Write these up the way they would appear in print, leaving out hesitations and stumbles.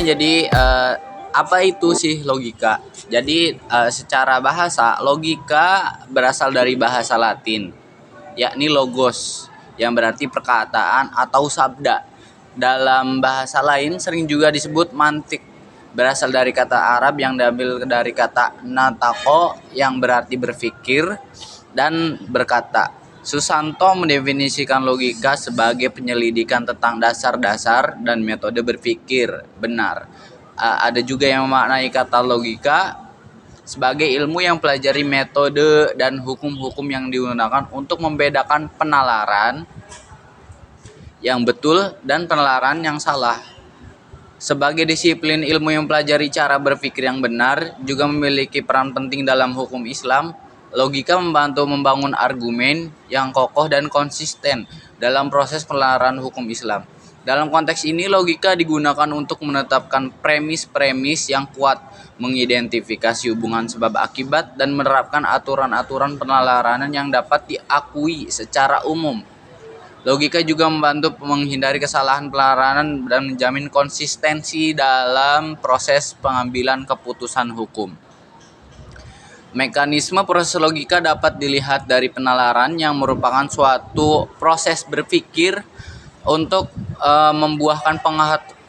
jadi apa itu sih logika? Jadi secara bahasa logika berasal dari bahasa Latin, yakni logos, yang berarti perkataan atau sabda. Dalam bahasa lain sering juga disebut mantik, berasal dari kata Arab yang diambil dari kata natako yang berarti berpikir dan berkata. Susanto mendefinisikan logika sebagai penyelidikan tentang dasar-dasar dan metode berpikir benar. Ada juga yang memaknai kata logika sebagai ilmu yang pelajari metode dan hukum-hukum yang digunakan untuk membedakan penalaran yang betul dan penalaran yang salah. Sebagai disiplin ilmu yang pelajari cara berpikir yang benar, juga memiliki peran penting dalam hukum Islam. Logika membantu membangun argumen yang kokoh dan konsisten dalam proses penalaran hukum Islam. Dalam konteks ini, logika digunakan untuk menetapkan premis-premis yang kuat, mengidentifikasi hubungan sebab akibat, dan menerapkan aturan-aturan penalaran yang dapat diakui secara umum. Logika juga membantu menghindari kesalahan penalaran dan menjamin konsistensi dalam proses pengambilan keputusan hukum. Mekanisme proses logika dapat dilihat dari penalaran yang merupakan suatu proses berpikir untuk membuahkan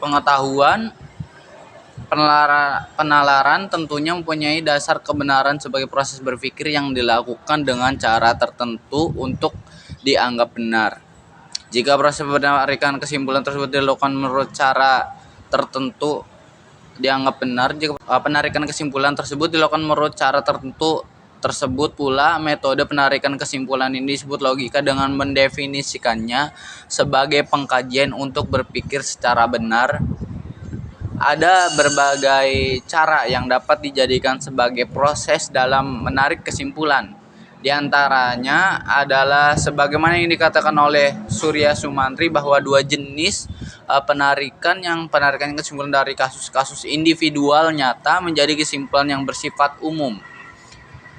pengetahuan. Penalaran tentunya mempunyai dasar kebenaran sebagai proses berpikir yang dilakukan dengan cara tertentu untuk dianggap benar. Jika proses penarikan kesimpulan tersebut dilakukan menurut cara tertentu dianggap benar, jika penarikan kesimpulan tersebut dilakukan menurut cara tertentu tersebut pula metode penarikan kesimpulan ini disebut logika dengan mendefinisikannya sebagai pengkajian untuk berpikir secara benar. Ada berbagai cara yang dapat dijadikan sebagai proses dalam menarik kesimpulan. Di antaranya adalah sebagaimana yang dikatakan oleh Surya Sumantri bahwa dua jenis penarikan kesimpulan dari kasus-kasus individual nyata menjadi kesimpulan yang bersifat umum.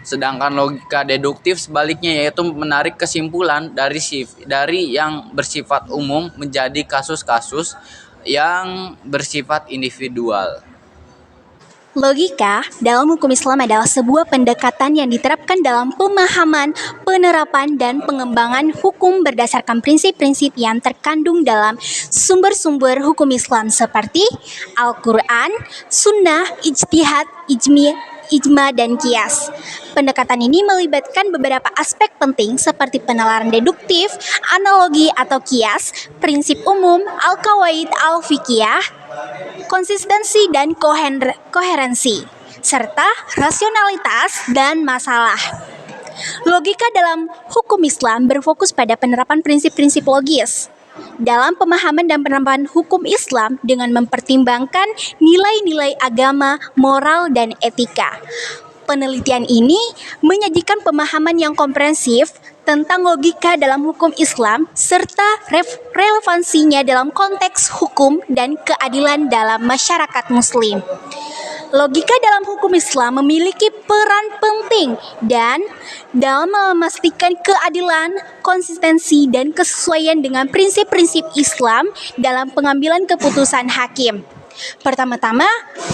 Sedangkan logika deduktif sebaliknya, yaitu menarik kesimpulan dari yang bersifat umum menjadi kasus-kasus yang bersifat individual. Logika dalam hukum Islam adalah sebuah pendekatan yang diterapkan dalam pemahaman, penerapan, dan pengembangan hukum berdasarkan prinsip-prinsip yang terkandung dalam sumber-sumber hukum Islam seperti Al-Quran, Sunnah, Ijtihad, Ijma, dan Qiyas. Pendekatan ini melibatkan beberapa aspek penting seperti penalaran deduktif, analogi atau qiyas, prinsip umum, al-qawaid al-fiqhiyah, konsistensi dan koherensi, serta rasionalitas dan masalah. Logika dalam hukum Islam berfokus pada penerapan prinsip-prinsip logis dalam pemahaman dan penerapan hukum Islam dengan mempertimbangkan nilai-nilai agama, moral, dan etika. Penelitian ini menyajikan pemahaman yang komprehensif tentang logika dalam hukum Islam serta relevansinya dalam konteks hukum dan keadilan dalam masyarakat Muslim. Logika dalam hukum Islam memiliki peran penting dan dalam memastikan keadilan, konsistensi, dan kesesuaian dengan prinsip-prinsip Islam dalam pengambilan keputusan hakim. Pertama-tama,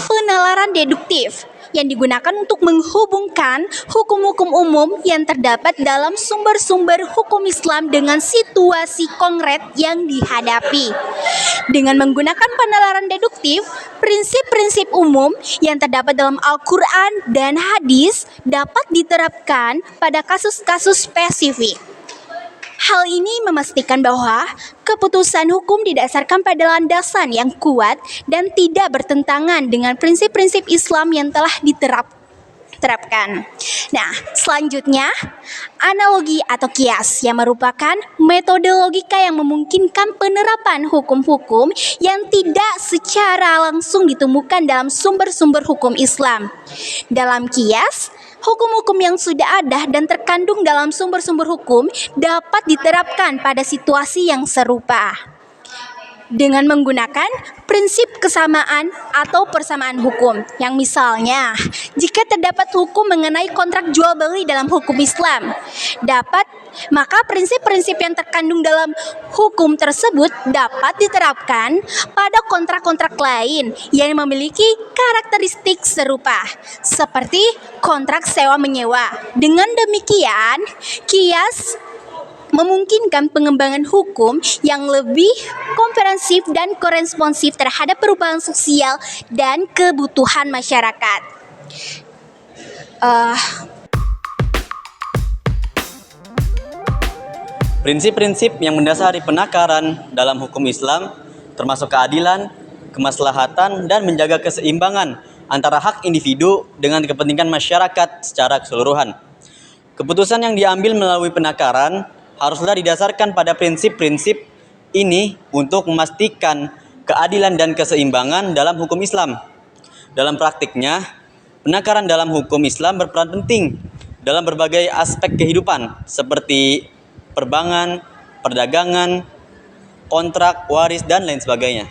penalaran deduktif yang digunakan untuk menghubungkan hukum-hukum umum yang terdapat dalam sumber-sumber hukum Islam dengan situasi konkret yang dihadapi. Dengan menggunakan penalaran deduktif, prinsip-prinsip umum yang terdapat dalam Al-Quran dan hadis dapat diterapkan pada kasus-kasus spesifik. Hal ini memastikan bahwa keputusan hukum didasarkan pada landasan yang kuat dan tidak bertentangan dengan prinsip-prinsip Islam yang telah diterapkan. Nah, selanjutnya, analogi atau qiyas yang merupakan metode logika yang memungkinkan penerapan hukum-hukum yang tidak secara langsung ditemukan dalam sumber-sumber hukum Islam. Dalam qiyas, hukum-hukum yang sudah ada dan terkandung dalam sumber-sumber hukum dapat diterapkan pada situasi yang serupa. dengan menggunakan prinsip kesamaan atau persamaan hukum. Yang misalnya, jika terdapat hukum mengenai kontrak jual beli dalam hukum Islam, maka prinsip-prinsip yang terkandung dalam hukum tersebut dapat diterapkan pada kontrak-kontrak lain yang memiliki karakteristik serupa, seperti kontrak sewa-menyewa. Dengan demikian, kias memungkinkan pengembangan hukum yang lebih komprehensif dan koresponsif terhadap perubahan sosial dan kebutuhan masyarakat. Prinsip-prinsip yang mendasari penakaran dalam hukum Islam termasuk keadilan, kemaslahatan, dan menjaga keseimbangan antara hak individu dengan kepentingan masyarakat secara keseluruhan. Keputusan yang diambil melalui penakaran haruslah didasarkan pada prinsip-prinsip ini untuk memastikan keadilan dan keseimbangan dalam hukum Islam. Dalam praktiknya, penakaran dalam hukum Islam berperan penting dalam berbagai aspek kehidupan seperti perbankan, perdagangan, kontrak, waris, dan lain sebagainya.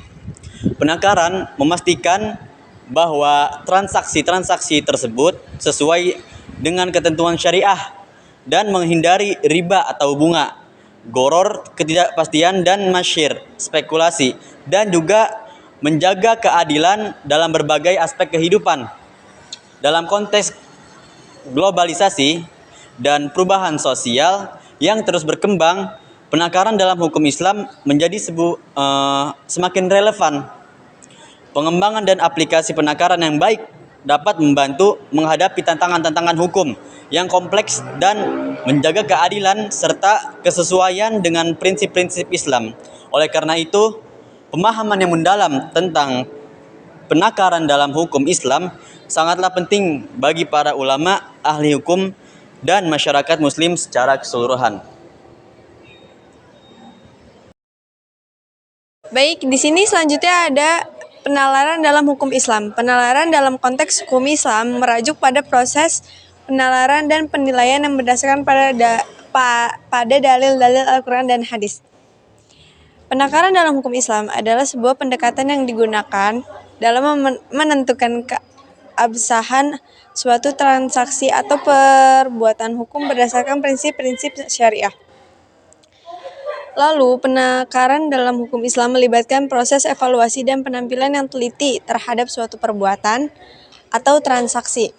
Penakaran memastikan bahwa transaksi-transaksi tersebut sesuai dengan ketentuan syariah dan menghindari riba atau bunga, goror, ketidakpastian, dan masyir, spekulasi, dan juga menjaga keadilan dalam berbagai aspek kehidupan. Dalam konteks globalisasi dan perubahan sosial yang terus berkembang, penakaran dalam hukum Islam menjadi semakin relevan. Pengembangan dan aplikasi penakaran yang baik dapat membantu menghadapi tantangan-tantangan hukum yang kompleks dan menjaga keadilan serta kesesuaian dengan prinsip-prinsip Islam. Oleh karena itu, pemahaman yang mendalam tentang penakaran dalam hukum Islam sangatlah penting bagi para ulama, ahli hukum, dan masyarakat muslim secara keseluruhan. Baik, di sini selanjutnya ada penalaran dalam hukum Islam. Penalaran dalam konteks hukum Islam merujuk pada proses penalaran dan penilaian yang berdasarkan pada dalil-dalil Al-Quran dan hadis. Penakaran dalam hukum Islam adalah sebuah pendekatan yang digunakan dalam menentukan keabsahan suatu transaksi atau perbuatan hukum berdasarkan prinsip-prinsip syariah. Lalu, penakaran dalam hukum Islam melibatkan proses evaluasi dan penampilan yang teliti terhadap suatu perbuatan atau transaksi.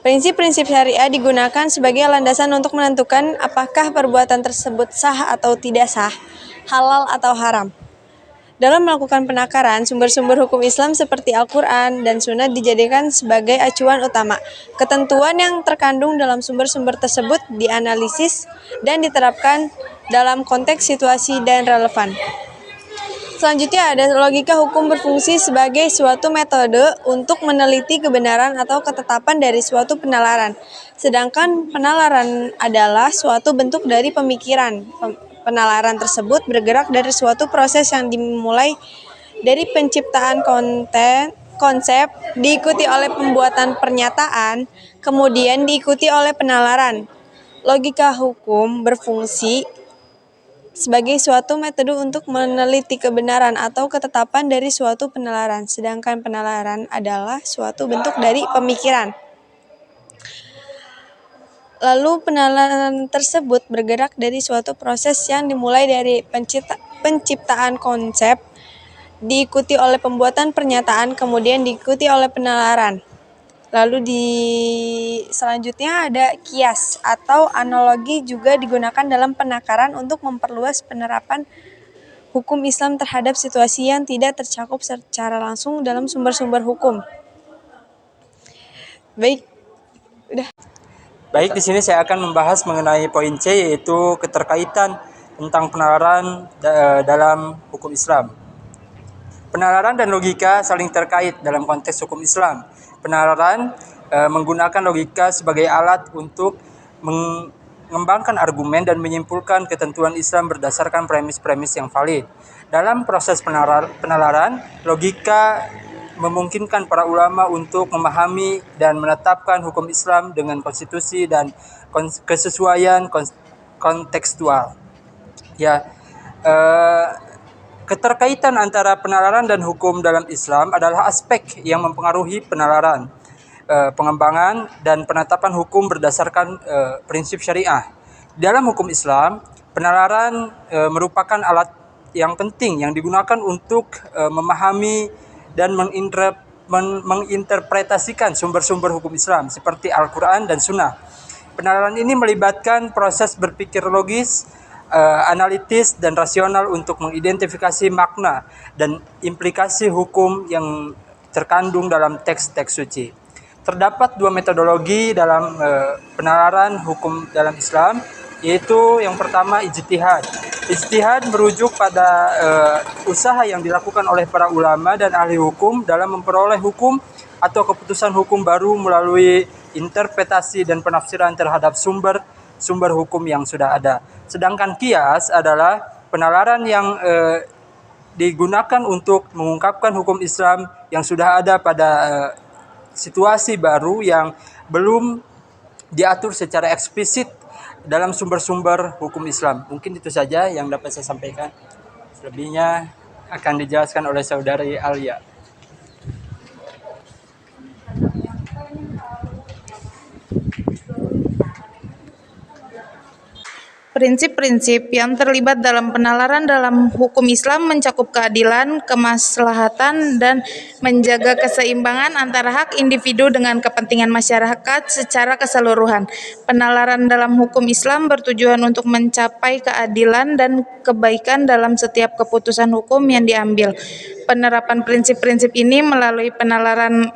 Prinsip-prinsip syariah digunakan sebagai landasan untuk menentukan apakah perbuatan tersebut sah atau tidak sah, halal atau haram. Dalam melakukan penakaran, sumber-sumber hukum Islam seperti Al-Quran dan Sunnah dijadikan sebagai acuan utama. Ketentuan yang terkandung dalam sumber-sumber tersebut dianalisis dan diterapkan dalam konteks situasi dan relevan. Selanjutnya ada logika hukum berfungsi sebagai suatu metode untuk meneliti kebenaran atau ketetapan dari suatu penalaran. Sedangkan penalaran adalah suatu bentuk dari pemikiran. Penalaran tersebut bergerak dari suatu proses yang dimulai dari penciptaan konsep, diikuti oleh pembuatan pernyataan, kemudian diikuti oleh penalaran. Logika hukum berfungsi sebagai suatu metode untuk meneliti kebenaran atau ketetapan dari suatu penalaran, sedangkan penalaran adalah suatu bentuk dari pemikiran. Lalu penalaran tersebut bergerak dari suatu proses yang dimulai dari penciptaan konsep, diikuti oleh pembuatan pernyataan, kemudian diikuti oleh penalaran. Lalu selanjutnya ada kias atau analogi juga digunakan dalam penakaran untuk memperluas penerapan hukum Islam terhadap situasi yang tidak tercakup secara langsung dalam sumber-sumber hukum. Baik, di sini saya akan membahas mengenai poin C, yaitu keterkaitan tentang penalaran dalam hukum Islam. Penalaran dan logika saling terkait dalam konteks hukum Islam. Penalaran menggunakan logika sebagai alat untuk mengembangkan argumen dan menyimpulkan ketentuan Islam berdasarkan premis-premis yang valid. Dalam proses penalaran, logika memungkinkan para ulama untuk memahami dan menetapkan hukum Islam dengan konstitusi dan kesesuaian kontekstual. Keterkaitan antara penalaran dan hukum dalam Islam adalah aspek yang mempengaruhi penalaran, pengembangan, dan penetapan hukum berdasarkan prinsip syariah. Dalam hukum Islam, penalaran merupakan alat yang penting yang digunakan untuk memahami dan menginterpretasikan sumber-sumber hukum Islam seperti Al-Quran dan Sunnah. Penalaran ini melibatkan proses berpikir logis, analitis, dan rasional untuk mengidentifikasi makna dan implikasi hukum yang terkandung dalam teks-teks suci. Terdapat dua metodologi dalam penalaran hukum dalam Islam, yaitu yang pertama ijtihad. Ijtihad merujuk pada usaha yang dilakukan oleh para ulama dan ahli hukum dalam memperoleh hukum atau keputusan hukum baru melalui interpretasi dan penafsiran terhadap sumber hukum yang sudah ada. Sedangkan qiyas adalah penalaran yang digunakan untuk mengungkapkan hukum Islam yang sudah ada pada situasi baru yang belum diatur secara eksplisit dalam sumber-sumber hukum Islam. Mungkin itu saja yang dapat saya sampaikan. Selebihnya akan dijelaskan oleh saudari Alia. Prinsip-prinsip yang terlibat dalam penalaran dalam hukum Islam mencakup keadilan, kemaslahatan, dan menjaga keseimbangan antara hak individu dengan kepentingan masyarakat secara keseluruhan. Penalaran dalam hukum Islam bertujuan untuk mencapai keadilan dan kebaikan dalam setiap keputusan hukum yang diambil. Penerapan prinsip-prinsip ini melalui penalaran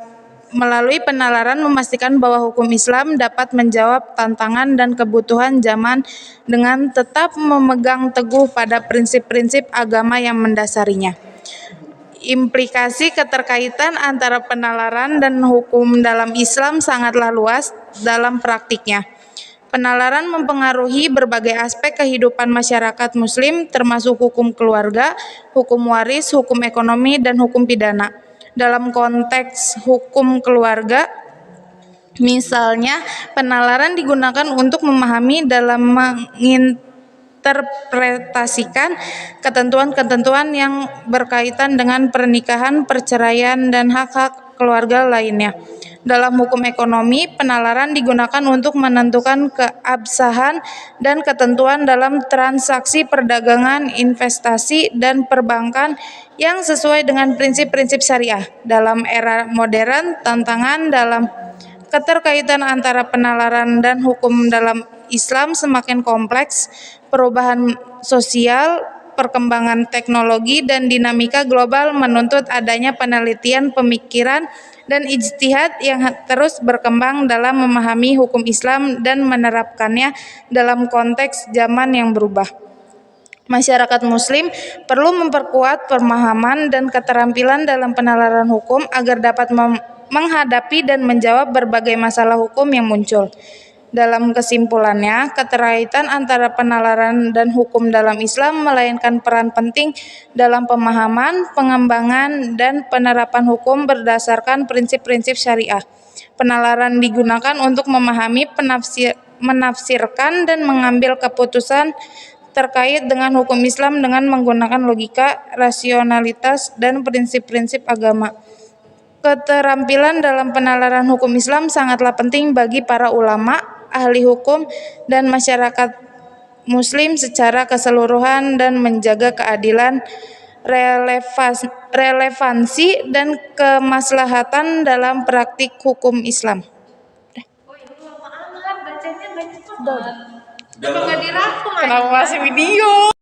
memastikan bahwa hukum Islam dapat menjawab tantangan dan kebutuhan zaman dengan tetap memegang teguh pada prinsip-prinsip agama yang mendasarinya. Implikasi keterkaitan antara penalaran dan hukum dalam Islam sangatlah luas dalam praktiknya. Penalaran mempengaruhi berbagai aspek kehidupan masyarakat Muslim, termasuk hukum keluarga, hukum waris, hukum ekonomi, dan hukum pidana. Dalam konteks hukum keluarga, misalnya, penalaran digunakan untuk memahami dalam menginterpretasikan ketentuan-ketentuan yang berkaitan dengan pernikahan, perceraian, dan hak-hak keluarga lainnya. Dalam hukum ekonomi, penalaran digunakan untuk menentukan keabsahan dan ketentuan dalam transaksi perdagangan, investasi, dan perbankan yang sesuai dengan prinsip-prinsip syariah. Dalam era modern, tantangan dalam keterkaitan antara penalaran dan hukum dalam Islam semakin kompleks. Perubahan sosial, perkembangan teknologi, dan dinamika global menuntut adanya penelitian, pemikiran, dan ijtihad yang terus berkembang dalam memahami hukum Islam dan menerapkannya dalam konteks zaman yang berubah. Masyarakat Muslim perlu memperkuat pemahaman dan keterampilan dalam penalaran hukum agar dapat menghadapi dan menjawab berbagai masalah hukum yang muncul. Dalam kesimpulannya, keterkaitan antara penalaran dan hukum dalam Islam memainkan peran penting dalam pemahaman, pengembangan, dan penerapan hukum berdasarkan prinsip-prinsip syariah. Penalaran digunakan untuk memahami, menafsirkan, dan mengambil keputusan terkait dengan hukum Islam dengan menggunakan logika, rasionalitas, dan prinsip-prinsip agama. Keterampilan dalam penalaran hukum Islam sangatlah penting bagi para ulama, ahli hukum, dan masyarakat Muslim secara keseluruhan dan menjaga keadilan, relevansi, dan kemaslahatan dalam praktik hukum Islam. Kenapa masih video?